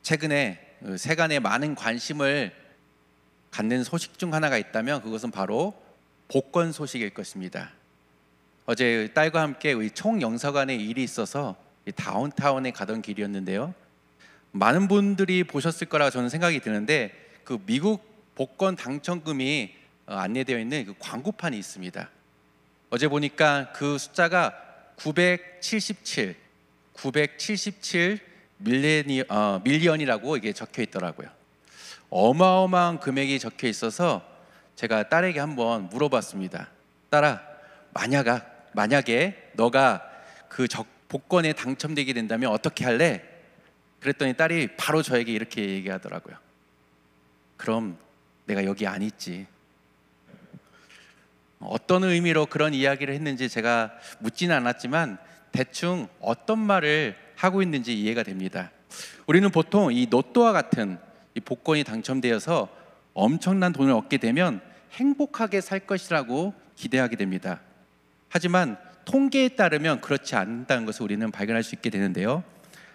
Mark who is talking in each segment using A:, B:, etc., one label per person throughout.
A: 최근에 세간에 많은 관심을 갖는 소식 중 하나가 있다면 그것은 바로 복권 소식일 것입니다. 어제 딸과 함께 총영사관에 일이 있어서 다운타운에 가던 길이었는데요. 많은 분들이 보셨을 거라 저는 생각이 드는데 그 미국 복권 당첨금이 안내되어 있는 그 광고판이 있습니다. 어제 보니까 그 숫자가 977 밀리언이라고 이게 적혀 있더라고요. 어마어마한 금액이 적혀 있어서 제가 딸에게 한번 물어봤습니다. 딸아, 만약에 너가 그 복권에 당첨되게 된다면 어떻게 할래? 그랬더니 딸이 바로 저에게 이렇게 얘기하더라고요. 그럼 내가 여기 안 있지. 어떤 의미로 그런 이야기를 했는지 제가 묻지는 않았지만 대충 어떤 말을 하고 있는지 이해가 됩니다. 우리는 보통 이 로또와 같은 이 복권이 당첨되어서 엄청난 돈을 얻게 되면 행복하게 살 것이라고 기대하게 됩니다. 하지만 통계에 따르면 그렇지 않다는 것을 우리는 발견할 수 있게 되는데요.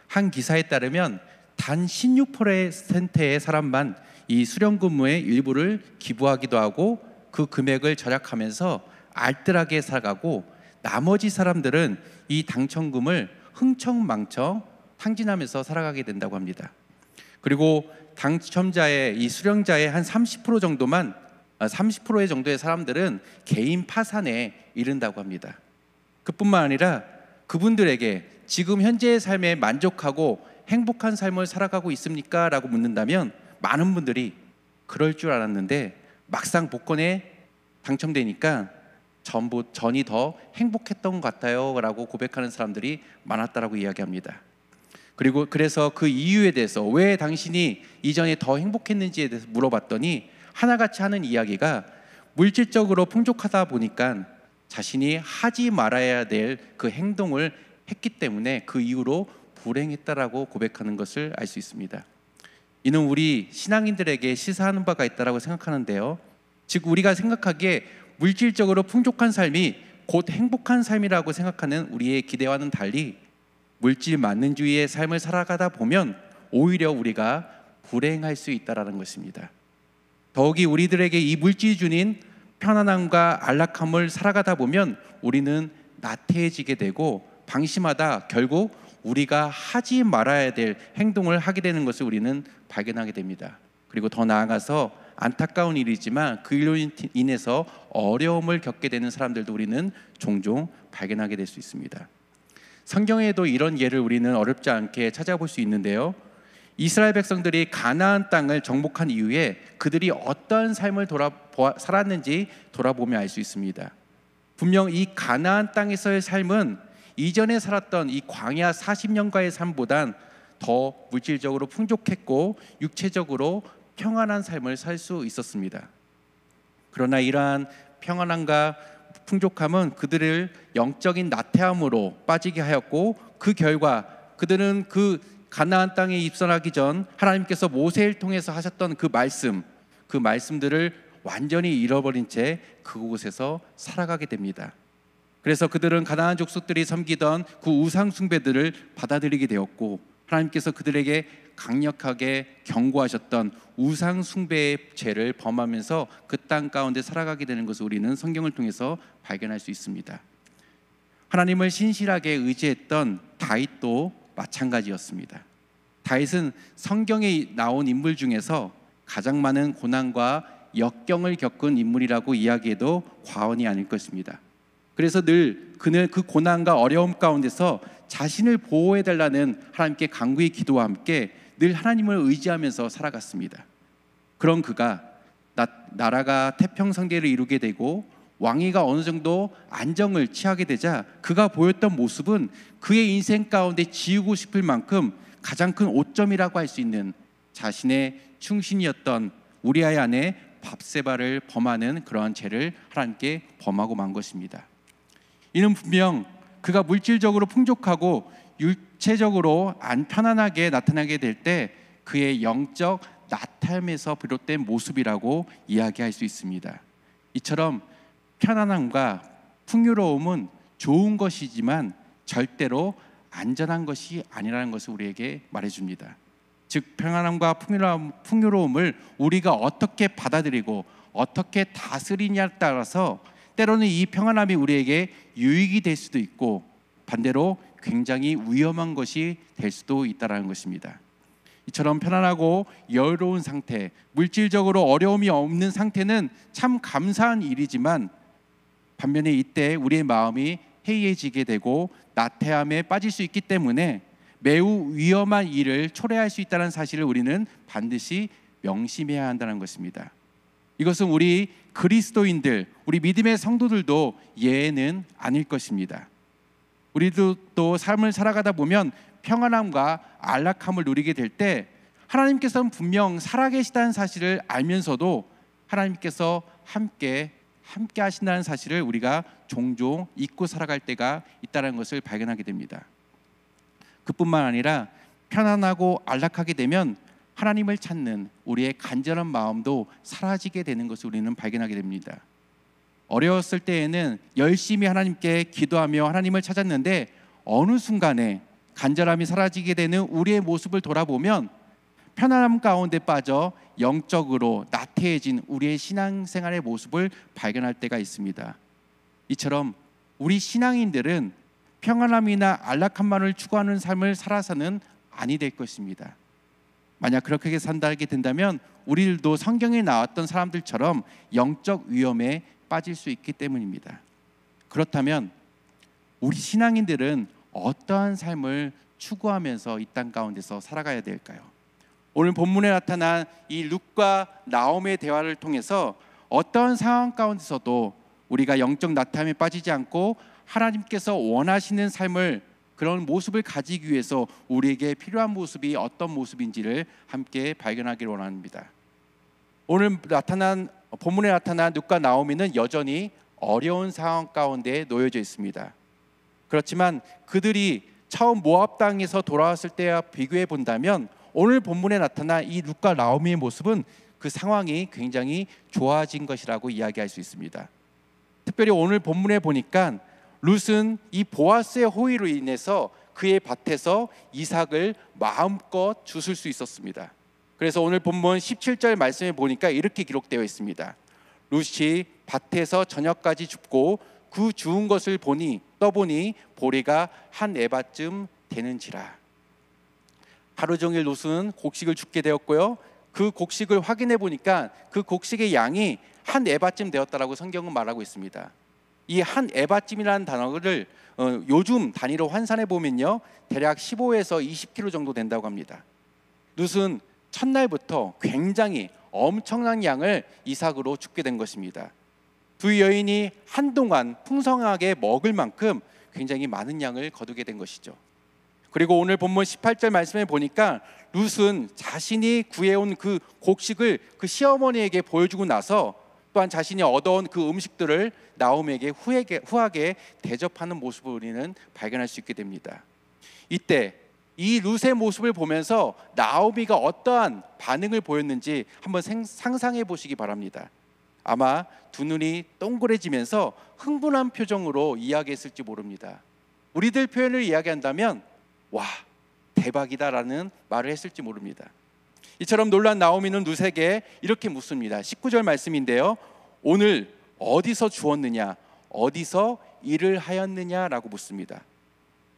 A: 한 기사에 따르면 단 16%의 사람만 이 수령금의 일부를 기부하기도 하고 그 금액을 절약하면서 알뜰하게 살아가고, 나머지 사람들은 이 당첨금을 흥청망청 탕진하면서 살아가게 된다고 합니다. 그리고 당첨자의 이 수령자의 한 30% 정도의 사람들은 개인 파산에 이른다고 합니다. 그뿐만 아니라 그분들에게 지금 현재의 삶에 만족하고 행복한 삶을 살아가고 있습니까? 라고 묻는다면 많은 분들이 그럴 줄 알았는데 막상 복권에 당첨되니까 전이 더 행복했던 것 같아요 라고 고백하는 사람들이 많았다라고 이야기합니다. 그래서 그 이유에 대해서, 왜 당신이 이전에 더 행복했는지에 대해서 물어봤더니 하나같이 하는 이야기가 물질적으로 풍족하다 보니까 자신이 하지 말아야 될 그 행동을 했기 때문에 그 이후로 불행했다라고 고백하는 것을 알 수 있습니다. 이는 우리 신앙인들에게 시사하는 바가 있다라고 생각하는데요. 즉 우리가 생각하기에 물질적으로 풍족한 삶이 곧 행복한 삶이라고 생각하는 우리의 기대와는 달리 물질 만능주의의 삶을 살아가다 보면 오히려 우리가 불행할 수 있다라는 것입니다. 더욱이 우리들에게 이 물질주는 편안함과 안락함을 살아가다 보면 우리는 나태해지게 되고 방심하다 결국 우리가 하지 말아야 될 행동을 하게 되는 것을 우리는 발견하게 됩니다. 그리고 더 나아가서 안타까운 일이지만 그 일로 인해서 어려움을 겪게 되는 사람들도 우리는 종종 발견하게 될 수 있습니다. 성경에도 이런 예를 우리는 어렵지 않게 찾아볼 수 있는데요. 이스라엘 백성들이 가나안 땅을 정복한 이후에 그들이 어떠한 삶을 살았는지 돌아보면 알 수 있습니다. 분명 이 가나안 땅에서의 삶은 이전에 살았던 이 광야 40년과의 삶보단 더 물질적으로 풍족했고 육체적으로 평안한 삶을 살 수 있었습니다. 그러나 이러한 평안함과 풍족함은 그들을 영적인 나태함으로 빠지게 하였고, 그 결과 그들은 그 가나안 땅에 입성하기 전 하나님께서 모세를 통해서 하셨던 그 말씀들을 완전히 잃어버린 채 그곳에서 살아가게 됩니다. 그래서 그들은 가나안 족속들이 섬기던 그 우상 숭배들을 받아들이게 되었고, 하나님께서 그들에게 강력하게 경고하셨던 우상 숭배의 죄를 범하면서 그 땅 가운데 살아가게 되는 것을 우리는 성경을 통해서 발견할 수 있습니다. 하나님을 신실하게 의지했던 다윗도 마찬가지였습니다. 다윗은 성경에 나온 인물 중에서 가장 많은 고난과 역경을 겪은 인물이라고 이야기해도 과언이 아닐 것입니다. 그래서 늘 그는 그 고난과 어려움 가운데서 자신을 보호해달라는 하나님께 간구의 기도와 함께 늘 하나님을 의지하면서 살아갔습니다. 그런 그가 나라가 태평성대를 이루게 되고 왕위가 어느 정도 안정을 취하게 되자 그가 보였던 모습은 그의 인생 가운데 지우고 싶을 만큼 가장 큰 오점이라고 할 수 있는 자신의 충신이었던 우리아의 아내 밧세바를 범하는 그러한 죄를 하나님께 범하고 만 것입니다. 이는 분명 그가 물질적으로 풍족하고 육체적으로 안 편안하게 나타나게 될 때 그의 영적 나태함에서 비롯된 모습이라고 이야기할 수 있습니다. 이처럼 편안함과 풍요로움은 좋은 것이지만 절대로 안전한 것이 아니라는 것을 우리에게 말해줍니다. 즉 평안함과 풍요로움을 우리가 어떻게 받아들이고 어떻게 다스리냐에 따라서 때로는 이 평안함이 우리에게 유익이 될 수도 있고 반대로 굉장히 위험한 것이 될 수도 있다는 것입니다. 이처럼 편안하고 여유로운 상태, 물질적으로 어려움이 없는 상태는 참 감사한 일이지만 반면에 이때 우리의 마음이 해이해지게 되고 나태함에 빠질 수 있기 때문에 매우 위험한 일을 초래할 수 있다는 사실을 우리는 반드시 명심해야 한다는 것입니다. 이것은 우리 그리스도인들, 우리 믿음의 성도들도 예외는 아닐 것입니다. 우리도 또 삶을 살아가다 보면 평안함과 안락함을 누리게 될 때 하나님께서는 분명 살아계시다는 사실을 알면서도 하나님께서 함께 하신다는 사실을 우리가 종종 잊고 살아갈 때가 있다는 것을 발견하게 됩니다. 그뿐만 아니라 편안하고 안락하게 되면 하나님을 찾는 우리의 간절한 마음도 사라지게 되는 것을 우리는 발견하게 됩니다. 어려웠을 때에는 열심히 하나님께 기도하며 하나님을 찾았는데 어느 순간에 간절함이 사라지게 되는 우리의 모습을 돌아보면 편안함 가운데 빠져 영적으로 나태해진 우리의 신앙생활의 모습을 발견할 때가 있습니다. 이처럼 우리 신앙인들은 평안함이나 안락함만을 추구하는 삶을 살아서는 아니 될 것입니다. 만약 그렇게 산다게 된다면 우리들도 성경에 나왔던 사람들처럼 영적 위험에 빠질 수 있기 때문입니다. 그렇다면 우리 신앙인들은 어떠한 삶을 추구하면서 이 땅 가운데서 살아가야 될까요? 오늘 본문에 나타난 이 룻과 나오미의 대화를 통해서 어떠한 상황 가운데서도 우리가 영적 나태함에 빠지지 않고 하나님께서 원하시는 삶을 그런 모습을 가지기 위해서 우리에게 필요한 모습이 어떤 모습인지를 함께 발견하기를 원합니다. 오늘 본문에 나타난 룻과 나오미는 여전히 어려운 상황 가운데 놓여져 있습니다. 그렇지만 그들이 처음 모압 땅에서 돌아왔을 때와 비교해 본다면 오늘 본문에 나타난 이 룻과 나오미의 모습은 그 상황이 굉장히 좋아진 것이라고 이야기할 수 있습니다. 특별히 오늘 본문에 보니까 룻은 이 보아스의 호의로 인해서 그의 밭에서 이삭을 마음껏 주술 수 있었습니다. 그래서 오늘 본문 17절 말씀에 보니까 이렇게 기록되어 있습니다. 룻이 밭에서 저녁까지 줍고 그 주운 것을 떠보니 보리가 한 에바쯤 되는지라. 하루 종일 룻은 곡식을 줍게 되었고요. 그 곡식을 확인해 보니까 그 곡식의 양이 한 에바쯤 되었다라고 성경은 말하고 있습니다. 이 한 에바쯤이라는 단어를 요즘 단위로 환산해 보면요, 대략 15에서 20kg 정도 된다고 합니다. 룻은 첫날부터 굉장히 엄청난 양을 이삭으로 줍게 된 것입니다. 두 여인이 한동안 풍성하게 먹을 만큼 굉장히 많은 양을 거두게 된 것이죠. 그리고 오늘 본문 18절 말씀에 보니까 룻은 자신이 구해온 그 곡식을 그 시어머니에게 보여주고 나서 또한 자신이 얻어온 그 음식들을 나오미에게 후하게 대접하는 모습을 우리는 발견할 수 있게 됩니다. 이때 이 룻의 모습을 보면서 나오미가 어떠한 반응을 보였는지 한번 상상해 보시기 바랍니다. 아마 두 눈이 동그래지면서 흥분한 표정으로 이야기했을지 모릅니다. 우리들 표현을 이야기한다면 와, 대박이다라는 말을 했을지 모릅니다. 이처럼 놀란 나오미는 룻에게 이렇게 묻습니다. 19절 말씀인데요, 오늘 어디서 주었느냐, 어디서 일을 하였느냐라고 묻습니다.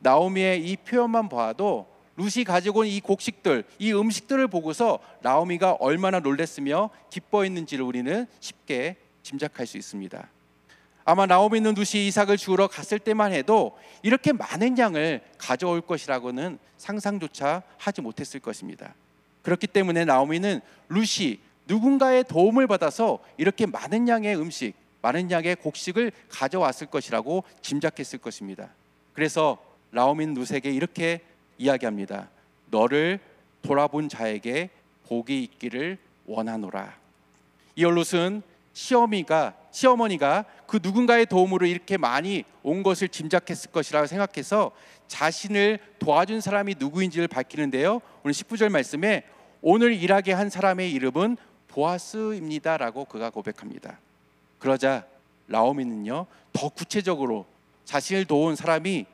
A: 나오미의 이 표현만 봐도 룻이 가지고 온 이 곡식들, 이 음식들을 보고서 나오미가 얼마나 놀랐으며 기뻐했는지를 우리는 쉽게 짐작할 수 있습니다. 아마 나오미는 룻이 이삭을 주우러 갔을 때만 해도 이렇게 많은 양을 가져올 것이라고는 상상조차 하지 못했을 것입니다. 그렇기 때문에 나오미는 룻이 누군가의 도움을 받아서 이렇게 많은 양의 음식, 많은 양의 곡식을 가져왔을 것이라고 짐작했을 것입니다. 그래서 나오미는 룻에게 이렇게 이야기합니다. 너를 돌아본 자에게 복이 있기를 원하노라. 이어 룻은 시어머니가 그 누군가의 도움으로 이렇게 많이 온 것을 짐작했을 것이라고 생각해서 자신을 도와준 사람이 누구인지를 밝히는데요, 오늘 19절 말씀에 오늘 일하게 한 사람의 이름은 보아스입니다 라고 그가 고백합니다. 그러자 나오미는요, 더 구체적으로 자신을 도운 사람이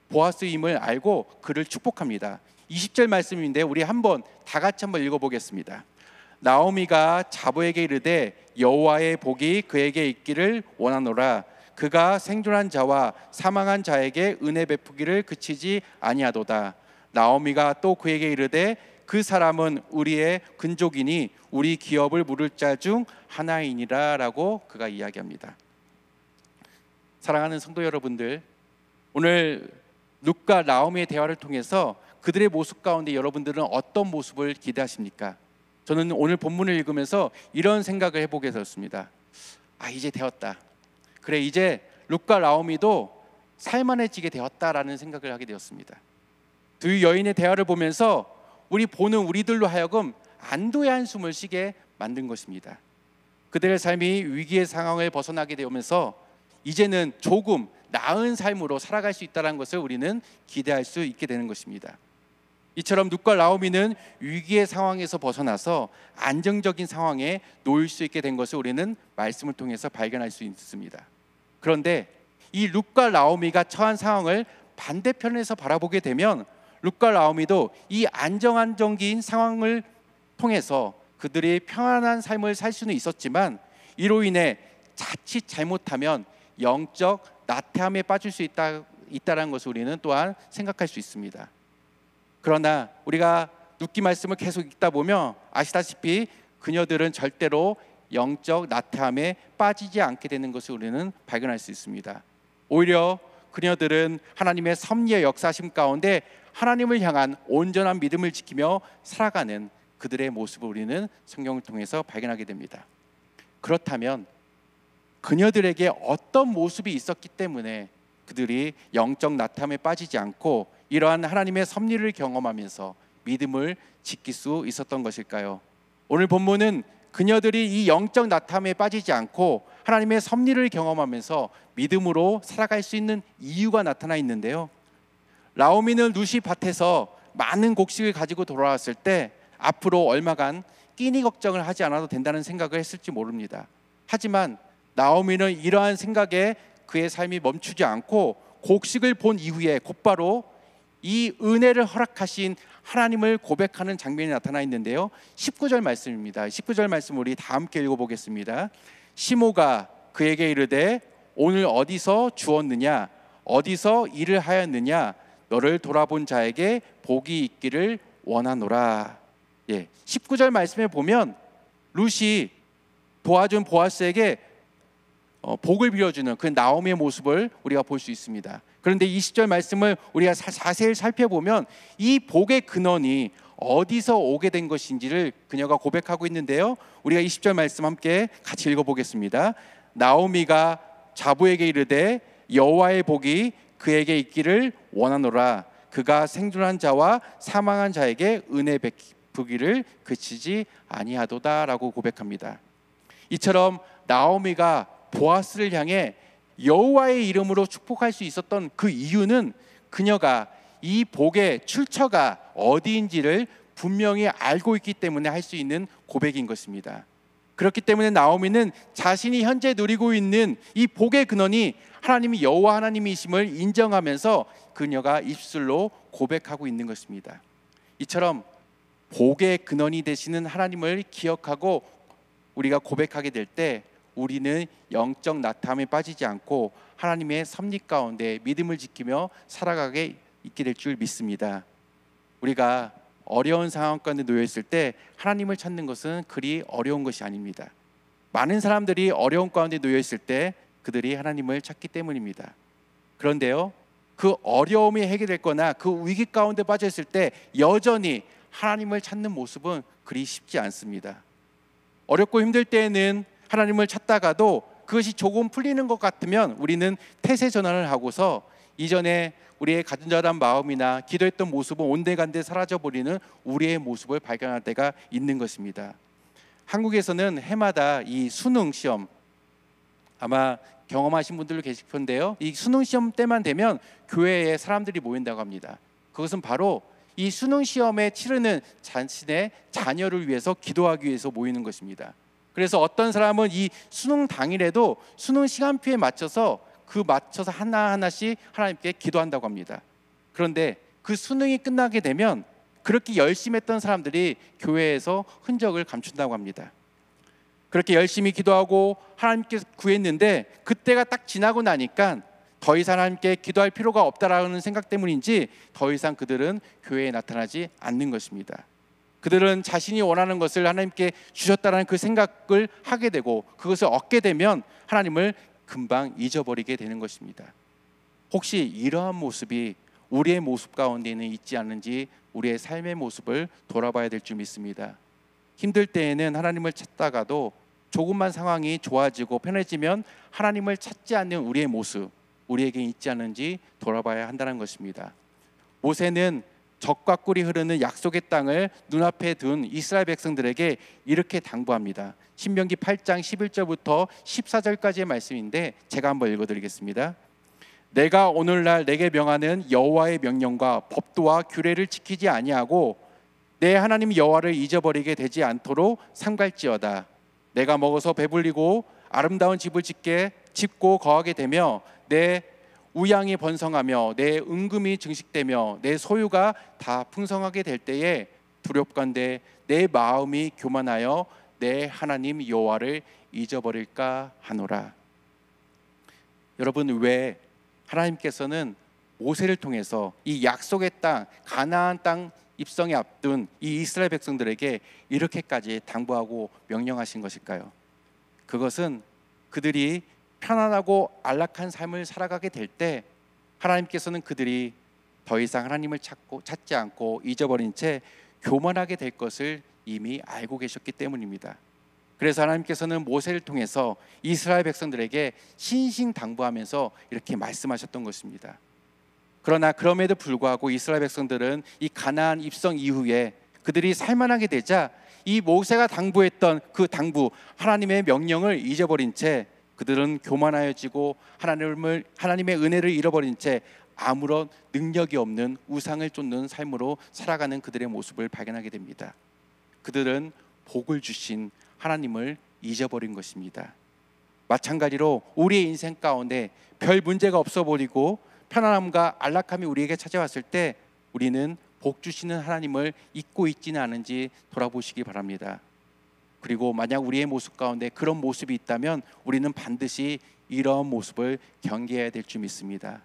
A: 보아스임을 알고 그를 축복합니다. 20절 말씀인데 우리 한번 다 같이 한번 읽어보겠습니다. 나오미가 자보에게 이르되 여호와의 복이 그에게 있기를 원하노라. 그가 생존한 자와 사망한 자에게 은혜 베푸기를 그치지 아니하도다. 나오미가 또 그에게 이르되 그 사람은 우리의 근족이니 우리 기업을 물을 자 중 하나이니라 라고 그가 이야기합니다. 사랑하는 성도 여러분들, 오늘 룻과 나오미의 대화를 통해서 그들의 모습 가운데 여러분들은 어떤 모습을 기대하십니까? 저는 오늘 본문을 읽으면서 이런 생각을 해보게 되었습니다. 이제 되었다. 그래, 이제 룻과 나오미도 살만해지게 되었다라는 생각을 하게 되었습니다. 두 여인의 대화를 보면서 우리들로 하여금 안도의 한숨을 쉬게 만든 것입니다. 그들의 삶이 위기의 상황을 벗어나게 되면서 이제는 조금 나은 삶으로 살아갈 수 있다는 것을 우리는 기대할 수 있게 되는 것입니다. 이처럼 룻과 나오미는 위기의 상황에서 벗어나서 안정적인 상황에 놓일 수 있게 된 것을 우리는 말씀을 통해서 발견할 수 있습니다. 그런데 이 룻과 나오미가 처한 상황을 반대편에서 바라보게 되면 룻과 나오미도 이 안정적인 상황을 통해서 그들이 평안한 삶을 살 수는 있었지만 이로 인해 자칫 잘못하면 영적 나태함에 빠질 수 있다는 것을 우리는 또한 생각할 수 있습니다. 그러나 우리가 룻기 말씀을 계속 읽다 보면 아시다시피 그녀들은 절대로 영적 나태함에 빠지지 않게 되는 것을 우리는 발견할 수 있습니다. 오히려 그녀들은 하나님의 섭리의 역사심 가운데 하나님을 향한 온전한 믿음을 지키며 살아가는 그들의 모습을 우리는 성경을 통해서 발견하게 됩니다. 그렇다면 그녀들에게 어떤 모습이 있었기 때문에 그들이 영적 나태함에 빠지지 않고 이러한 하나님의 섭리를 경험하면서 믿음을 지킬 수 있었던 것일까요? 오늘 본문은 그녀들이 이 영적 나태함에 빠지지 않고 하나님의 섭리를 경험하면서 믿음으로 살아갈 수 있는 이유가 나타나 있는데요. 나오미는 룻이 밭에서 많은 곡식을 가지고 돌아왔을 때 앞으로 얼마간 끼니 걱정을 하지 않아도 된다는 생각을 했을지 모릅니다. 하지만 나오미는 이러한 생각에 그의 삶이 멈추지 않고 곡식을 본 이후에 곧바로 이 은혜를 허락하신 하나님을 고백하는 장면이 나타나 있는데요. 19절 말씀입니다. 19절 말씀 우리 다 함께 읽어보겠습니다. 시모가 그에게 이르되 오늘 어디서 주었느냐 어디서 일을 하였느냐 너를 돌아본 자에게 복이 있기를 원하노라. 19절 말씀에 보면 룻이 도와준 보아스에게 복을 빌어주는 그 나오미의 모습을 우리가 볼 수 있습니다. 그런데 20절 말씀을 우리가 자세히 살펴보면 이 복의 근원이 어디서 오게 된 것인지를 그녀가 고백하고 있는데요. 우리가 20절 말씀 함께 같이 읽어보겠습니다. 나오미가 자부에게 이르되 여호와의 복이 그에게 있기를 원하노라. 그가 생존한 자와 사망한 자에게 은혜 베푸기를 그치지 아니하도다라고 고백합니다. 이처럼 나오미가 보아스를 향해 여호와의 이름으로 축복할 수 있었던 그 이유는 그녀가 이 복의 출처가 어디인지를 분명히 알고 있기 때문에 할 수 있는 고백인 것입니다. 그렇기 때문에 나오미는 자신이 현재 누리고 있는 이 복의 근원이 하나님이 여호와 하나님이심을 인정하면서 그녀가 입술로 고백하고 있는 것입니다. 이처럼 복의 근원이 되시는 하나님을 기억하고 우리가 고백하게 될 때 우리는 영적 나태함에 빠지지 않고 하나님의 섭리 가운데 믿음을 지키며 살아가게 있게 될 줄 믿습니다. 우리가 어려운 상황 가운데 놓여 있을 때 하나님을 찾는 것은 그리 어려운 것이 아닙니다. 많은 사람들이 어려운 가운데 놓여 있을 때 그들이 하나님을 찾기 때문입니다. 그런데요, 그 어려움이 해결됐거나 그 위기 가운데 빠져 있을 때 여전히 하나님을 찾는 모습은 그리 쉽지 않습니다. 어렵고 힘들 때에는 하나님을 찾다가도 그것이 조금 풀리는 것 같으면 우리는 태세 전환을 하고서 이전에 우리의 간절한 마음이나 기도했던 모습은 온데간데 사라져버리는 우리의 모습을 발견할 때가 있는 것입니다. 한국에서는 해마다 이 수능 시험, 아마 경험하신 분들도 계실 텐데요, 이 수능 시험 때만 되면 교회에 사람들이 모인다고 합니다. 그것은 바로 이 수능 시험에 치르는 자신의 자녀를 위해서 기도하기 위해서 모이는 것입니다. 그래서 어떤 사람은 이 수능 당일에도 수능 시간표에 맞춰서 하나하나씩 하나님께 기도한다고 합니다. 그런데 그 수능이 끝나게 되면 그렇게 열심히 했던 사람들이 교회에서 흔적을 감춘다고 합니다. 그렇게 열심히 기도하고 하나님께 구했는데 그때가 딱 지나고 나니까 더 이상 하나님께 기도할 필요가 없다라는 생각 때문인지 더 이상 그들은 교회에 나타나지 않는 것입니다. 그들은 자신이 원하는 것을 하나님께 주셨다는 그 생각을 하게 되고 그것을 얻게 되면 하나님을 금방 잊어버리게 되는 것입니다. 혹시 이러한 모습이 우리의 모습 가운데는 있지 않는지 우리의 삶의 모습을 돌아봐야 될 줄 믿습니다. 힘들 때에는 하나님을 찾다가도 조금만 상황이 좋아지고 편해지면 하나님을 찾지 않는 우리의 모습, 우리에게 있지 않은지 돌아봐야 한다는 것입니다. 모세는 젖과 꿀이 흐르는 약속의 땅을 눈앞에 둔 이스라엘 백성들에게 이렇게 당부합니다. 신명기 8장 11절부터 14절까지의 말씀인데 제가 한번 읽어드리겠습니다. 내가 오늘날 내게 명하는 여호와의 명령과 법도와 규례를 지키지 아니하고 내 하나님 여호와를 잊어버리게 되지 않도록 삼갈지어다. 내가 먹어서 배불리고 아름다운 집을 짓고 거하게 되며 내 우양이 번성하며 내 은금이 증식되며 내 소유가 다 풍성하게 될 때에 두렵건대 내 마음이 교만하여 내 하나님 여호와를 잊어버릴까 하노라. 여러분, 왜 하나님께서는 모세를 통해서 이 약속의 땅, 가나안 땅 입성에 앞둔 이 이스라엘 백성들에게 이렇게까지 당부하고 명령하신 것일까요? 그것은 그들이 편안하고 안락한 삶을 살아가게 될 때 하나님께서는 그들이 더 이상 하나님을 찾지 않고 잊어버린 채 교만하게 될 것을 이미 알고 계셨기 때문입니다. 그래서 하나님께서는 모세를 통해서 이스라엘 백성들에게 신신당부하면서 이렇게 말씀하셨던 것입니다. 그러나 그럼에도 불구하고 이스라엘 백성들은 이 가나안 입성 이후에 그들이 살만하게 되자 이 모세가 당부했던 그 당부, 하나님의 명령을 잊어버린 채 그들은 교만하여지고 하나님의 은혜를 잃어버린 채 아무런 능력이 없는 우상을 쫓는 삶으로 살아가는 그들의 모습을 발견하게 됩니다. 그들은 복을 주신 하나님을 잊어버린 것입니다. 마찬가지로 우리의 인생 가운데 별 문제가 없어 보이고 편안함과 안락함이 우리에게 찾아왔을 때 우리는 복 주시는 하나님을 잊고 있지는 않은지 돌아보시기 바랍니다. 그리고 만약 우리의 모습 가운데 그런 모습이 있다면 우리는 반드시 이런 모습을 경계해야 될 줄 믿습니다.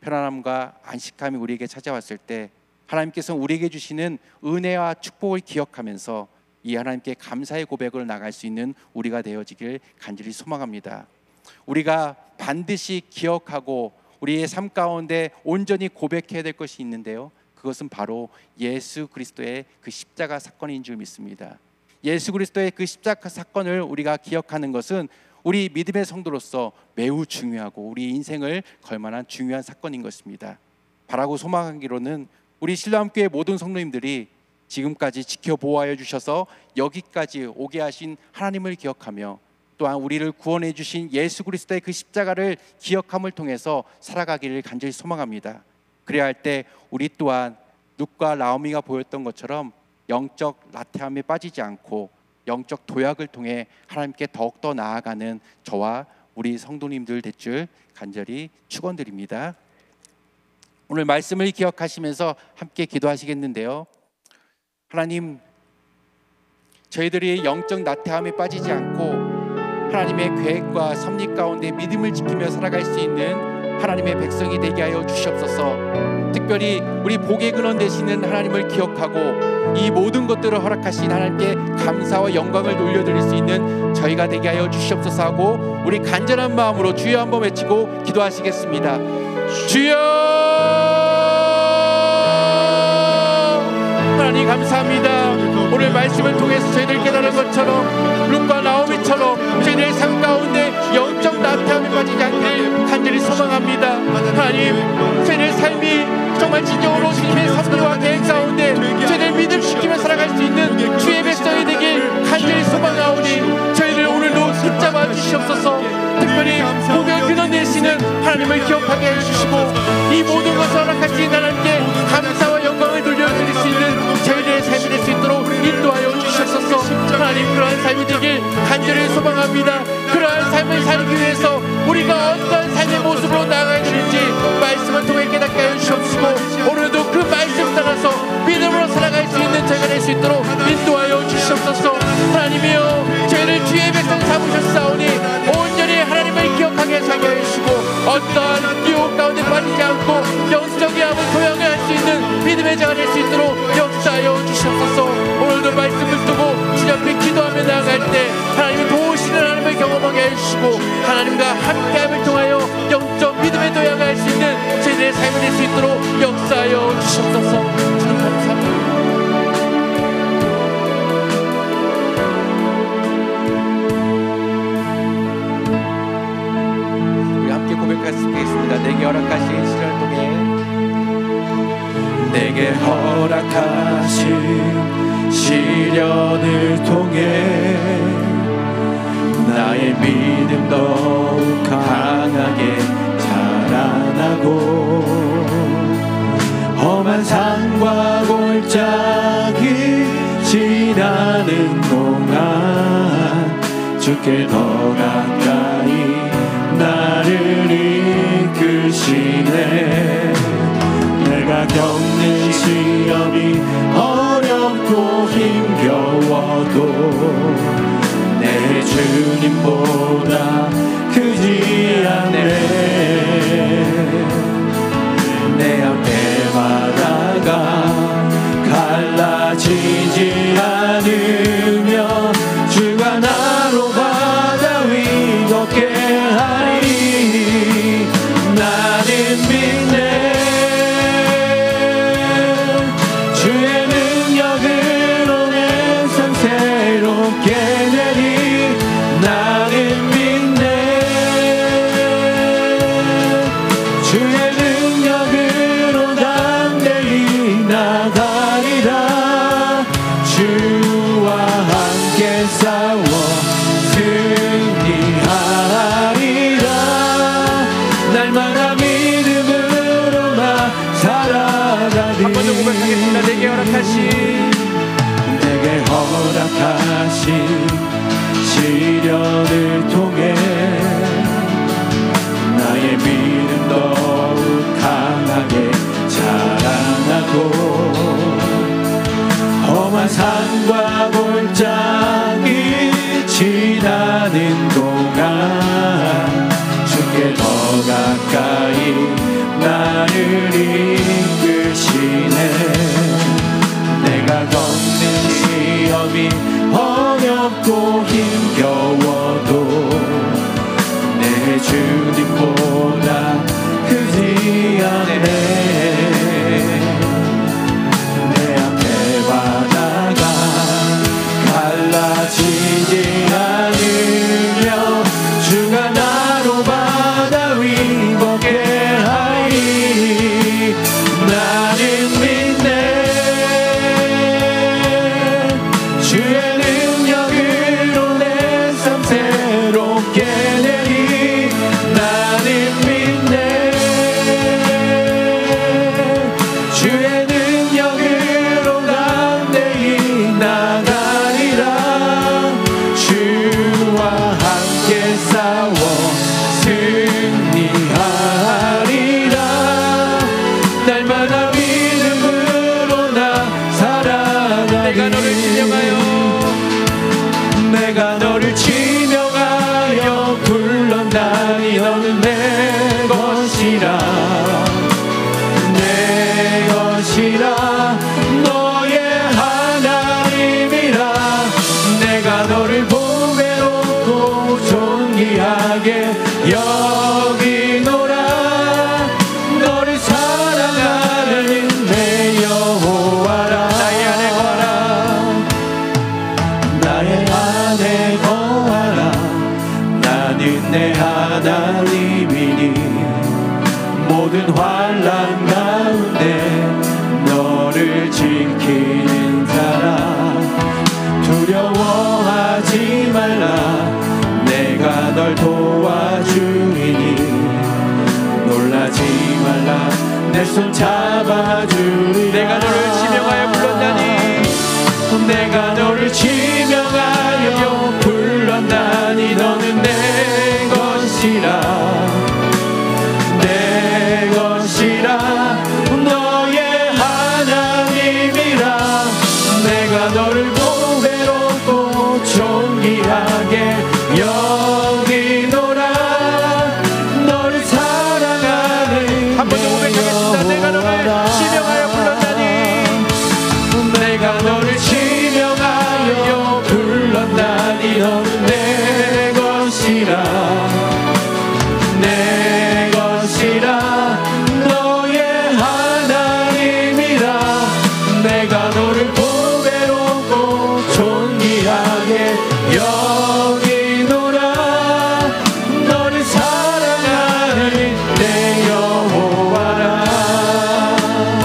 A: 편안함과 안식함이 우리에게 찾아왔을 때 하나님께서 우리에게 주시는 은혜와 축복을 기억하면서 이 하나님께 감사의 고백을 나갈 수 있는 우리가 되어지길 간절히 소망합니다. 우리가 반드시 기억하고 우리의 삶 가운데 온전히 고백해야 될 것이 있는데요, 그것은 바로 예수 그리스도의 그 십자가 사건인 줄 믿습니다. 예수 그리스도의 그 십자가 사건을 우리가 기억하는 것은 우리 믿음의 성도로서 매우 중요하고 우리 인생을 걸만한 중요한 사건인 것입니다. 바라고 소망하기로는 우리 신랑교회 모든 성도님들이 지금까지 지켜보호하여 주셔서 여기까지 오게 하신 하나님을 기억하며 또한 우리를 구원해 주신 예수 그리스도의 그 십자가를 기억함을 통해서 살아가기를 간절히 소망합니다. 그래야 할 때 우리 또한 룻과 나오미가 보였던 것처럼 영적 나태함에 빠지지 않고 영적 도약을 통해 하나님께 더욱더 나아가는 저와 우리 성도님들 될 줄 간절히 축원드립니다. 오늘 말씀을 기억하시면서 함께 기도하시겠는데요, 하나님, 저희들이 영적 나태함에 빠지지 않고 하나님의 계획과 섭리 가운데 믿음을 지키며 살아갈 수 있는 하나님의 백성이 되게 하여 주시옵소서. 특별히 우리 복의 근원 되시는 하나님을 기억하고 이 모든 것들을 허락하신 하나님께 감사와 영광을 돌려드릴 수 있는 저희가 되게 하여 주시옵소서 하고 우리 간절한 마음으로 주여 한번 외치고 기도하시겠습니다. 주여! 하나님 감사합니다. 오늘 말씀을 통해서 저희들 깨달은 것처럼 룻과 나오미처럼 저희들의 삶 가운데 영적 나태함에 빠지지 않기를 간절히 소망합니다. 하나님, 저희들의 삶이 정말 진정으로 주님의 섭리와 계획 가운데 저희들 믿음 지키며 살아갈 수 있는 주의 백성이 되길 간절히 소망하오니 저희들 오늘도 붙잡아 주시옵소서. 특별히 복의 근원 되시는 하나님을 기억하게 해주시고 이 모든 것을 허락하신 하나님께 감사와 영광을 돌려드릴 수 있는 저희들의 삶이 될 수 있도록 인도하여 주시옵소서. 하나님, 그러한 삶이 되길 간절히 소망합니다. 그러한 삶을 살기 위해서 우리가 어떤 삶의 모습으로 나아가야 되는지 말씀을 통해 깨닫게 하여 주시옵시고 오늘도 그 말씀 따라서 믿음으로 살아가는
B: 있도록 인도하여 주시옵소서. 하나님이여, 저희를 주의 백성 삼으셨사오니 온전히 하나님을 기억하게 살게 하시고 어떠한 유혹 가운데 빠지지 않고 영적인 암을 도양을 할 수 있는 믿음의 자가 될 수 있도록 역사하여 주시옵소서. 오늘도 말씀을 두고 주님 앞에 기도하며 나아갈 때 하나님이 도우시는 하나님을 경험하게 해주시고 하나님과 함께함을 통하여 영적 믿음의 도양을 할 수 있는 저희들의 삶이 될 수 있도록 역사하여 주시옵소서. 주님 감사합니다.
A: 고백하겠습니다. 내게 허락하신 시련을 통해,
C: 내게 허락하신 시련을 통해 나의 믿음 더욱 강하게 자라나고 험한 산과 골짜기 지나는 동안 주께 더 가까이 나를 이끄시네. 내가 겪는 시험이 어렵고 힘겨워도 내 주님보다 크지 않네. 내 앞에 바다가 갈라지지 않으며 주가 나로 바다 위 걷게 하리. 나는 믿네. 주의 능력으로 내 삶 새롭게 되리. 나는 믿네. 주의 능력으로 담대히 나가리라. 주와 함께 싸워 승리하리라. 날마다 믿음으로 나 살아가리.
B: 한 번 더 고백하겠습니다. 내게
C: 허락하신 시련을 통해 나의 믿음 더욱 강하게 자라나고 험한 산과 골짜기 지나는 동안 주께 더 가까이 나를 이끄시네. 내가 겪는 시험이 어렵고 힘겨워도 내 주님보다 크지 않네. 내 앞에 바다가 갈라지지 않으며 주가 나로 바다 위 걷게 하리. 나는 믿네. 주의 능력으로 내 삶 새롭게 되리. 나는 믿네. 주의 능력으로 담대히 나가리라. 주와 함께 싸워 승리하리라. 날마다 믿음으로 나 살아가리.
B: 내가 너를 지명하여
C: 불렀나니 너는 내 것이라. 내 것이라. 너의 하나님이라. 내가 너를 보배롭고 존귀하게 여기노라. 너를 사랑하는 내 여호와라. 나의 안에 거하라. 나는 내 하나님이니 모든 환난 가운데 너를 지키는 사람. 두려워하지 말라. 내가 널 도와주리니 놀라지 말라. 내 손 잡아주리라.
B: 내가 너를 지명하여 불렀나니
C: 내가 너를 지명하여 불렀나니 너는 내 것이라. 내 것이라. 너의 하나님이라. 내가 너를 보배롭고 존귀하게 여기노라. 너를 사랑하는
B: 한 번 더 고백하겠습니다. 내가 너를 지명하여 불렀나니,
C: 내가 너를 지명하여 불렀나니 너는 내 것이라. 내 것이라. 너의 하나님이라. 내가 너를 보배롭고 존귀하게 여기노라. 너를 사랑하는 내 여호와라.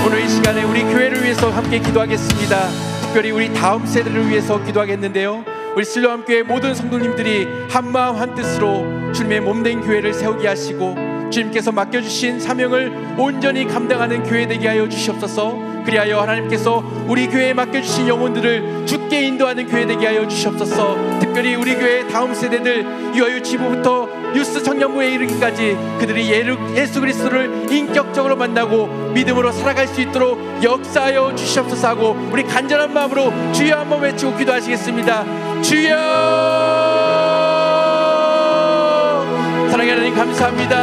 B: 오늘 이 시간에 우리 교회를 위해서 함께 기도하겠습니다. 특별히 우리 다음 세대를 위해서 기도하겠는데요, 우리 실로암교회 모든 성도님들이 한마음 한뜻으로 주님의 몸된 교회를 세우게 하시고 주님께서 맡겨주신 사명을 온전히 감당하는 교회 되게 하여 주시옵소서. 그리하여 하나님께서 우리 교회에 맡겨주신 영혼들을 주께 인도하는 교회 되게 하여 주시옵소서. 특별히 우리 교회 다음 세대들 유아유 지부부터 유스 청년부에 이르기까지 그들이 예수 그리스도를 인격적으로 만나고 믿음으로 살아갈 수 있도록 역사하여 주시옵소서 하고 우리 간절한 마음으로 주여 한번 외치고 기도하시겠습니다. 주여! 사랑하는 하나님 감사합니다.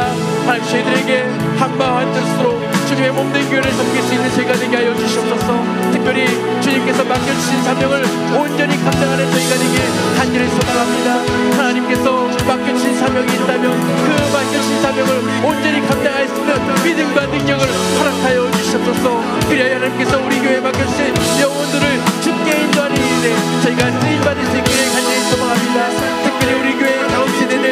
B: 하나님 저희들에게 한마음 한뜻으로 주님의 몸된 교회를 섬길 수 있는 저희가 되게 하여 주시옵소서. 특별히 주님께서 맡겨주신 사명을 온전히 감당하는 저희가 되길 간절히 소망합니다. 하나님께서 맡겨주신 사명이 있다면 그 맡겨주신 사명을 온전히 감당할 수 있는 믿음과 능력을 허락하여 주시옵소서. 그리하여 하나님께서 우리 교회에 맡겨주신 영혼들을 주께 인도하는 일에 저희가 쓰임받을 수 있기를 간절히 소망합니다. 특별히 우리 교회의 다음 세대들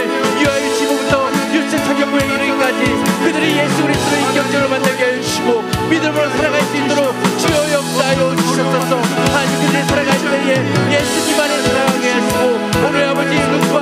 B: 유아유 지부부터 유스 청년부에 이르기까지 그들이 예수 그리스도를 인격적으로 만나게 하여 주시고 믿음으로 살아갈 수 있도록 주여 역사하여 주시옵소서. 하나님 그들이 살아갈 때에 예수님 안에 살아가게 하시고 오늘 아버지 루크와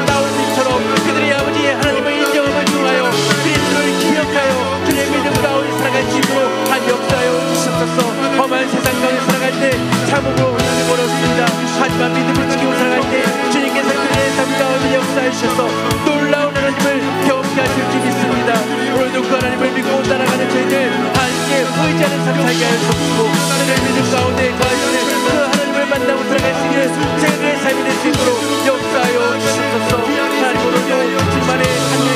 B: 나올님처럼 그들이 아버지의 하나님을 인정함을 통하여 그리스도를 기억하여 그의 믿음 가운데 살아갈 수 있도록 한 역사하여 주시옵소서. 험한 세상 가운데 살아갈 때 참음으로 하나님 어렵습니다. 하지만 믿음을 지키고 살아갈 때 주님께서 그들의 삶 가운데 역사해 주셔서 놀라운 하나님을 경험케 하실 줄 믿습니다. 오늘도 그 하나님을 믿고 따라가는 저희들 하나님께 의지하는 삶 살게 하여 주시고 그들의 믿음 가운데 거하시는 그 하나님을 만나고 살아갈 수 있는 저희들의 삶이 될 수 있도록 역사하여 주시옵소서. 하나님 오늘도 주님만의 하나님의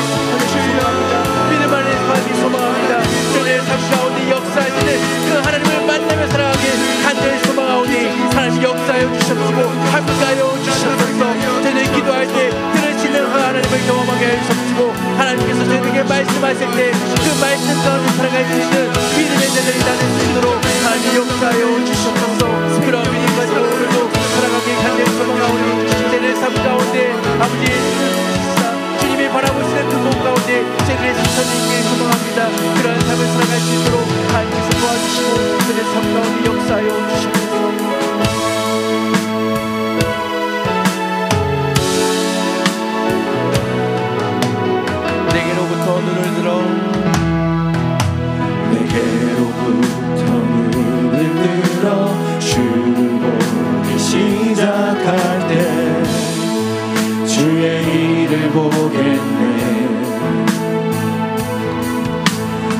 B: 소망합니다. 믿음 안에 살기 소망합니다. 저희들의 삶 가운데 역사하시는 그 하나님을 만나며 살아가게 간절히 소망하오니 하나님 역사하여 주시옵시고 함께하여 주시옵소서. 저희들이 기도할 때 들으시는 하나님을 경험하게 하여 주시옵시고 하나님께서 저희들에게 말씀하실 때 그 말씀 가운데 살아갈 수 있는 믿음의 자들이 나눌 수 있도록 하나님 역사하여 주시옵소서. 그런 믿음 가지고 오늘도 살아가길 간절히 소망하오니 저희들의 삶 가운데 아버지 주님이 바라보시는 그 몸 가운데 저희들의 시선이 있기를 소망합니다. 그러한 삶을 살아갈 수 있도록 하나님께서 도와주시고 그들의 삶 가운데 역사하여 주시옵소서.
A: 내게로부터 눈을 들어
C: 내게로부터 눈을 들어 주를 보기 시작할 때 주의 일을 보겠네.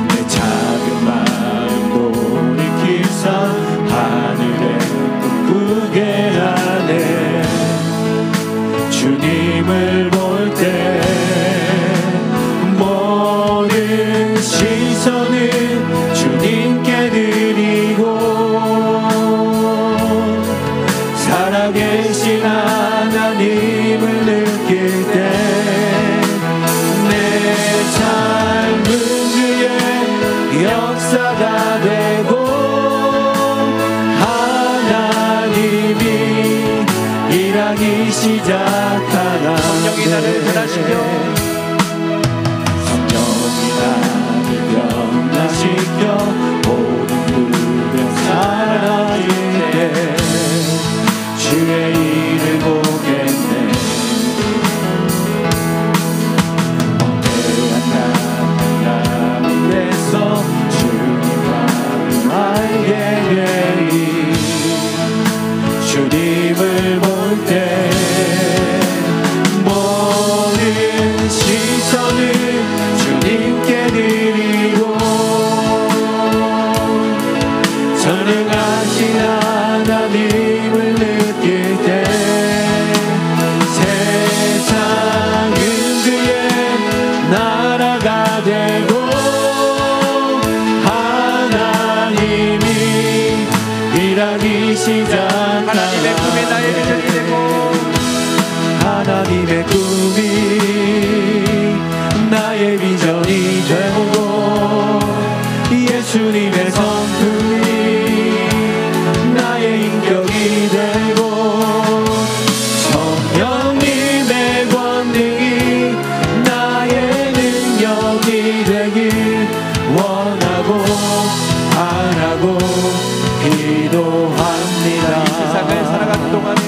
C: 내 작은 마음 돌이키사 하늘에 꿈꾸게 하네. 주님을 볼 때 모든 시선은 주님께 드리고 살아계신 하나님을 느낄 때 내 삶은 주의 역사가 되고 하나님이 일하기 시작하나.
B: 성령이 나를 변화시켜
C: 변화시켜 모든 불을 사라질 때 주의 일을 보겠네. 멍때한 가운데서 주님과 알게 되리. 주님을 볼 때 모든 시선을 주님께 드리고 전능하신 하나님을
B: 하나님의 꿈이 나의 비전이 되고
C: 하나님의 꿈이 나의 비전이 되고 예수님의 성품이 나의 인격이 되고 성령님의 권능이 나의 능력이 되길 원하고 바라고 기도합니다.
B: 세상을 살아가는 동안에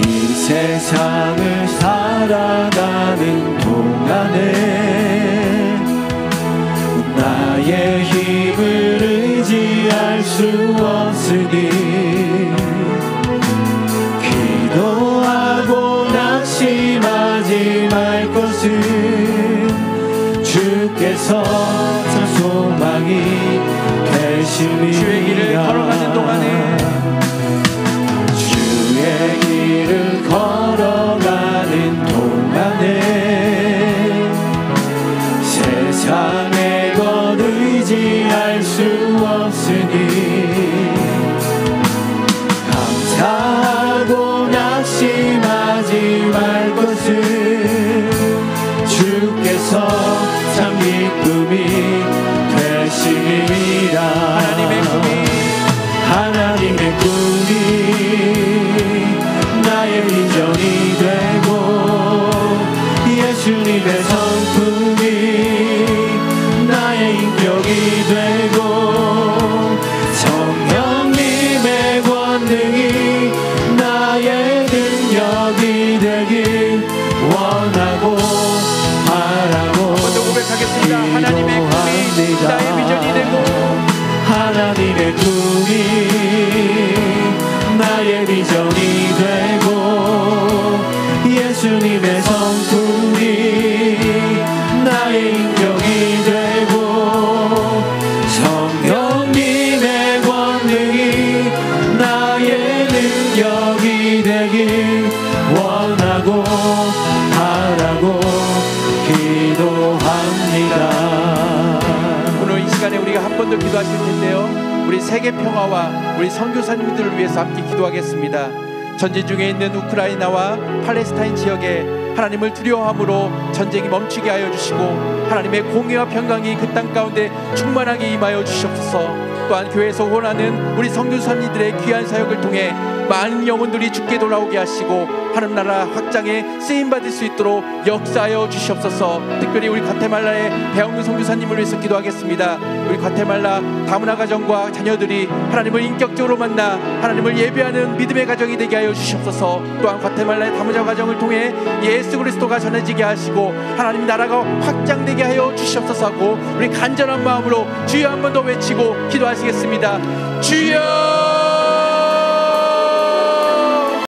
C: 이 세상을 살아가는 동안에 나의 힘을 의지할 수 없으니 기도하고 낙심하지 말 것은 주께서 참 소망이 되심이라.
B: 주의 길을 걸어가는 동안에
C: 주의 길을 걸어가는 동안에 세상의 것 의지할 수 없으니 감사하고 낙심하지 말 것은 주께서 참 기쁨이 되시리라. 하나님의 꿈이 나의 비전이 되고 예수님의 성품이 나의 인격이 되고 성령님의 권능이 나의 능력이 되길 원하고 바라고
B: 고백하겠습니다. 하나님의 꿈이 나의 비전이 되고
C: 하나님의 꿈이 나의 비전이 되고 예수님의 성품이 나의 인격이 되고 성령님의 권능이 나의 능력이 되길 원하고 바라고 기도합니다.
B: 오늘 이 시간에 우리가 한 번 더 기도하실 텐데요, 우리 세계 평화와 우리 선교사님들을 위해서 함께 기도하겠습니다. 전쟁 중에 있는 우크라이나와 팔레스타인 지역에 하나님을 두려워함으로 전쟁이 멈추게 하여 주시고 하나님의 공의와 평강이 그 땅 가운데 충만하게 임하여 주시옵소서. 또한 교회에서 원하는 우리 선교사님들의 귀한 사역을 통해 많은 영혼들이 주께 돌아오게 하시고 하나님 나라 확장에 쓰임받을 수 있도록 역사하여 주시옵소서. 특별히 우리 과테말라의 배영근 선교사님을 위해서 기도하겠습니다. 우리 과테말라 다문화 가정과 자녀들이 하나님을 인격적으로 만나 하나님을 예배하는 믿음의 가정이 되게 하여 주시옵소서. 또한 과테말라의 다문화 가정을 통해 예수 그리스도가 전해지게 하시고 하나님 나라가 확장되게 하여 주시옵소서 하고 우리 간절한 마음으로 주여 한 번 더 외치고 기도하시겠습니다. 주여